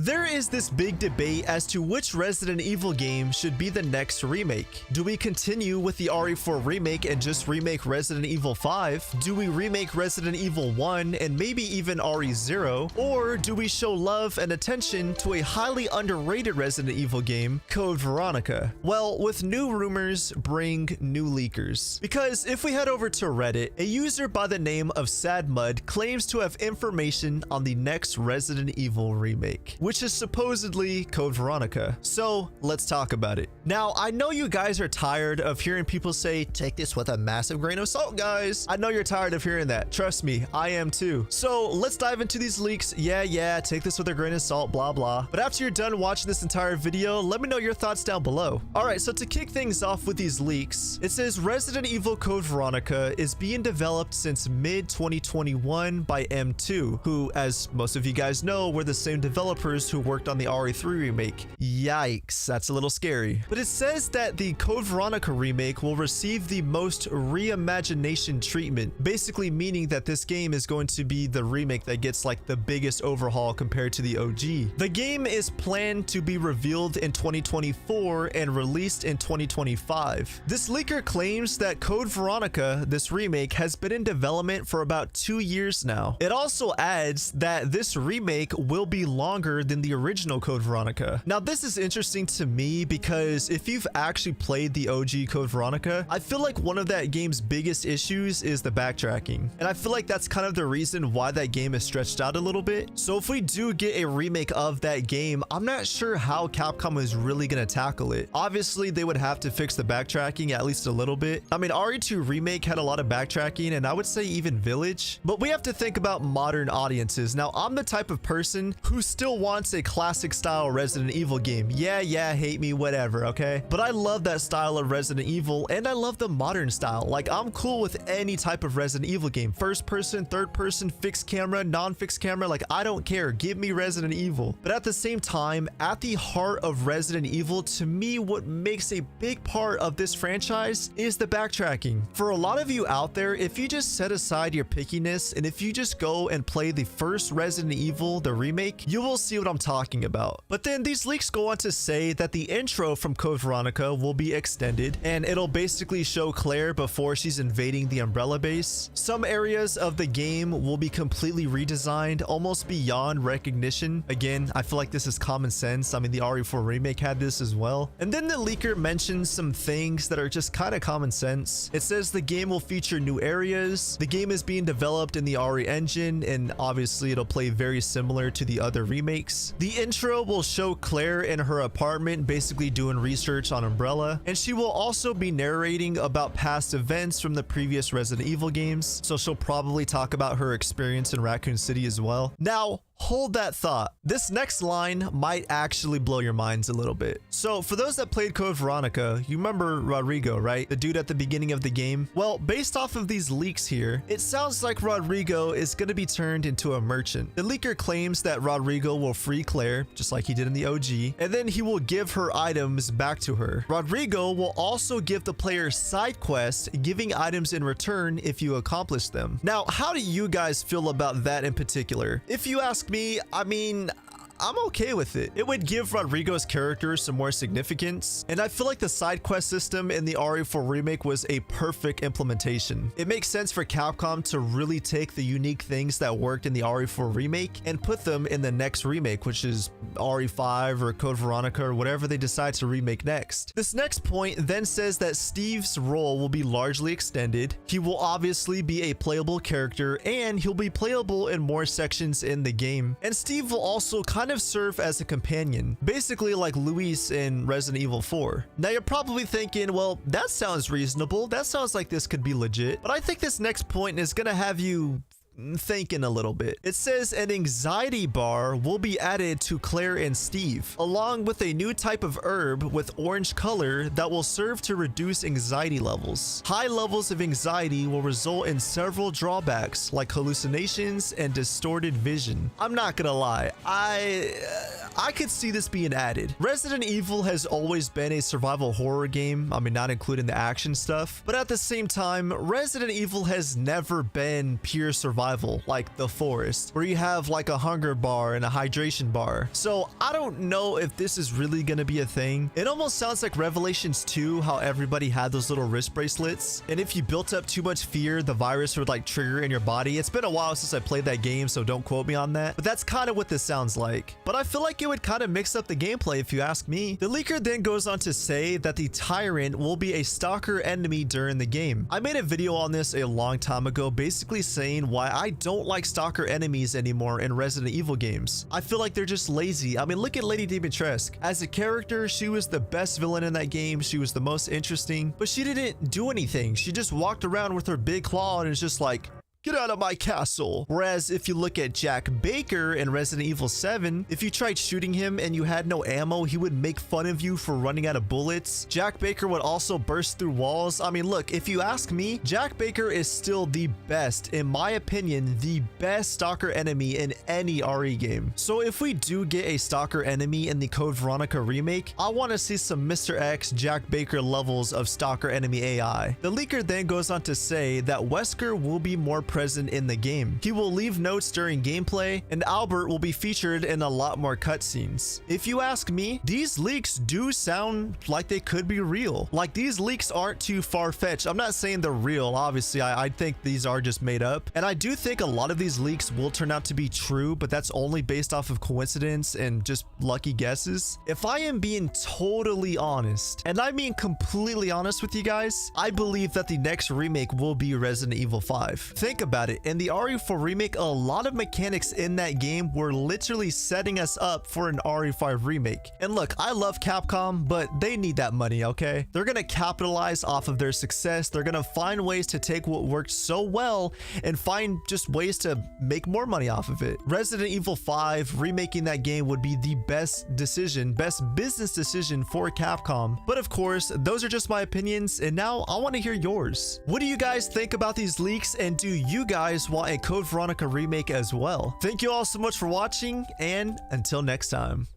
There is this big debate as to which Resident Evil game should be the next remake. Do we continue with the RE4 remake and just remake Resident Evil 5? Do we remake Resident Evil 1 and maybe even RE0? Or do we show love and attention to a highly underrated Resident Evil game, Code Veronica? Well, with new rumors bring new leakers. Because if we head over to Reddit, a user by the name of SadMud claims to have information on the next Resident Evil remake, which is supposedly Code Veronica. So let's talk about it. Now, I know you guys are tired of hearing people say, take this with a massive grain of salt, guys. I know you're tired of hearing that. Trust me, I am too. So let's dive into these leaks. Yeah, take this with a grain of salt, blah, blah. But after you're done watching this entire video, let me know your thoughts down below. All right, so to kick things off with these leaks, it says Resident Evil Code Veronica is being developed since mid-2021 by M2, who, as most of you guys know, were the same developers who worked on the RE3 remake. Yikes, that's a little scary. But it says that the Code Veronica remake will receive the most reimagination treatment, basically meaning that this game is going to be the remake that gets like the biggest overhaul compared to the OG. The game is planned to be revealed in 2024 and released in 2025. This leaker claims that Code Veronica, this remake, has been in development for about 2 years now. It also adds that this remake will be longer than the original Code Veronica. Now, this is interesting to me because if you've actually played the OG Code Veronica, I feel like one of that game's biggest issues is the backtracking. And I feel like that's kind of the reason why that game is stretched out a little bit. So if we do get a remake of that game, I'm not sure how Capcom is really going to tackle it. Obviously, they would have to fix the backtracking at least a little bit. I mean, RE2 Remake had a lot of backtracking, and I would say even Village. But we have to think about modern audiences. Now, I'm the type of person who still wants a classic style Resident Evil game. Yeah, hate me, whatever, okay? But I love that style of Resident Evil, and I love the modern style. Like, I'm cool with any type of Resident Evil game. First person, third person, fixed camera, non-fixed camera, like, I don't care. Give me Resident Evil. But at the same time, at the heart of Resident Evil, to me, what makes a big part of this franchise is the backtracking. For a lot of you out there, if you just set aside your pickiness and if you just go and play the first Resident Evil, the remake, you will see what I'm talking about. But then these leaks go on to say that the intro from Code Veronica will be extended and it'll basically show Claire before she's invading the Umbrella base. Some areas of the game will be completely redesigned, almost beyond recognition. Again, I feel like this is common sense. I mean, the RE4 remake had this as well. And then the leaker mentions some things that are just kind of common sense. It says the game will feature new areas. The game is being developed in the RE engine, and obviously it'll play very similar to the other remakes. The intro will show Claire in her apartment basically doing research on Umbrella, and she will also be narrating about past events from the previous Resident Evil games, so she'll probably talk about her experience in Raccoon City as well. Now, hold that thought. This next line might actually blow your minds a little bit. So for those that played Code Veronica, you remember Rodrigo, right? The dude at the beginning of the game? Well, based off of these leaks here, it sounds like Rodrigo is going to be turned into a merchant. The leaker claims that Rodrigo will free Claire, just like he did in the OG, and then he will give her items back to her. Rodrigo will also give the player side quests, giving items in return if you accomplish them. Now, how do you guys feel about that in particular? If you ask me, I mean, I'm okay with it. It would give Rodrigo's character some more significance, and I feel like the side quest system in the RE4 remake was a perfect implementation. It makes sense for Capcom to really take the unique things that worked in the RE4 remake and put them in the next remake, which is RE5 or Code Veronica or whatever they decide to remake next. This next point then says that Steve's role will be largely extended. He will obviously be a playable character, and he'll be playable in more sections in the game. And Steve will also kind of serve as a companion, basically like Luis in Resident Evil 4. Now you're probably thinking, well, that sounds reasonable. That sounds like this could be legit. But I think this next point is gonna have you thinking a little bit. It says an anxiety bar will be added to Claire and Steve, along with a new type of herb with orange color that will serve to reduce anxiety levels. High levels of anxiety will result in several drawbacks like hallucinations and distorted vision. I'm not gonna lie, I could see this being added. Resident Evil has always been a survival horror game. I mean, not including the action stuff, but at the same time, Resident Evil has never been pure survival like The Forest, where you have like a hunger bar and a hydration bar. So I don't know if this is really gonna be a thing. It almost sounds like Revelations 2, how everybody had those little wrist bracelets, and if you built up too much fear, the virus would like trigger in your body. It's been a while since I played that game, so don't quote me on that, but that's kind of what this sounds like. But I feel like it would kind of mix up the gameplay if you ask me. The leaker then goes on to say that the Tyrant will be a stalker enemy during the game. I made a video on this a long time ago, basically saying why I don't like stalker enemies anymore in Resident Evil games. I feel like they're just lazy. I mean, look at Lady Dimitrescu. As a character, she was the best villain in that game. She was the most interesting, but she didn't do anything. She just walked around with her big claw and it's just like, get out of my castle. Whereas if you look at Jack Baker in Resident Evil 7, if you tried shooting him and you had no ammo, he would make fun of you for running out of bullets. Jack Baker would also burst through walls. I mean, look, if you ask me, Jack Baker is still the best, in my opinion, the best stalker enemy in any RE game. So if we do get a stalker enemy in the Code Veronica remake, I want to see some Mr. X Jack Baker levels of stalker enemy AI. The leaker then goes on to say that Wesker will be more present in the game. He will leave notes during gameplay, and Albert will be featured in a lot more cutscenes. If you ask me, these leaks do sound like they could be real. Like, these leaks aren't too far-fetched. I'm not saying they're real. Obviously, I think these are just made up. And I do think a lot of these leaks will turn out to be true, but that's only based off of coincidence and just lucky guesses. If I am being totally honest, and I mean completely honest with you guys, I believe that the next remake will be Resident Evil 5. Think about it. In the RE4 remake, a lot of mechanics in that game were literally setting us up for an RE5 remake. And look, I love Capcom, but they need that money, okay? They're gonna capitalize off of their success. They're gonna find ways to take what worked so well and find just ways to make more money off of it. Resident Evil 5, remaking that game would be the best decision, best business decision for Capcom. But of course, those are just my opinions, and now I want to hear yours. What do you guys think about these leaks, and do you guys want a Code Veronica remake as well? Thank you all so much for watching, and until next time.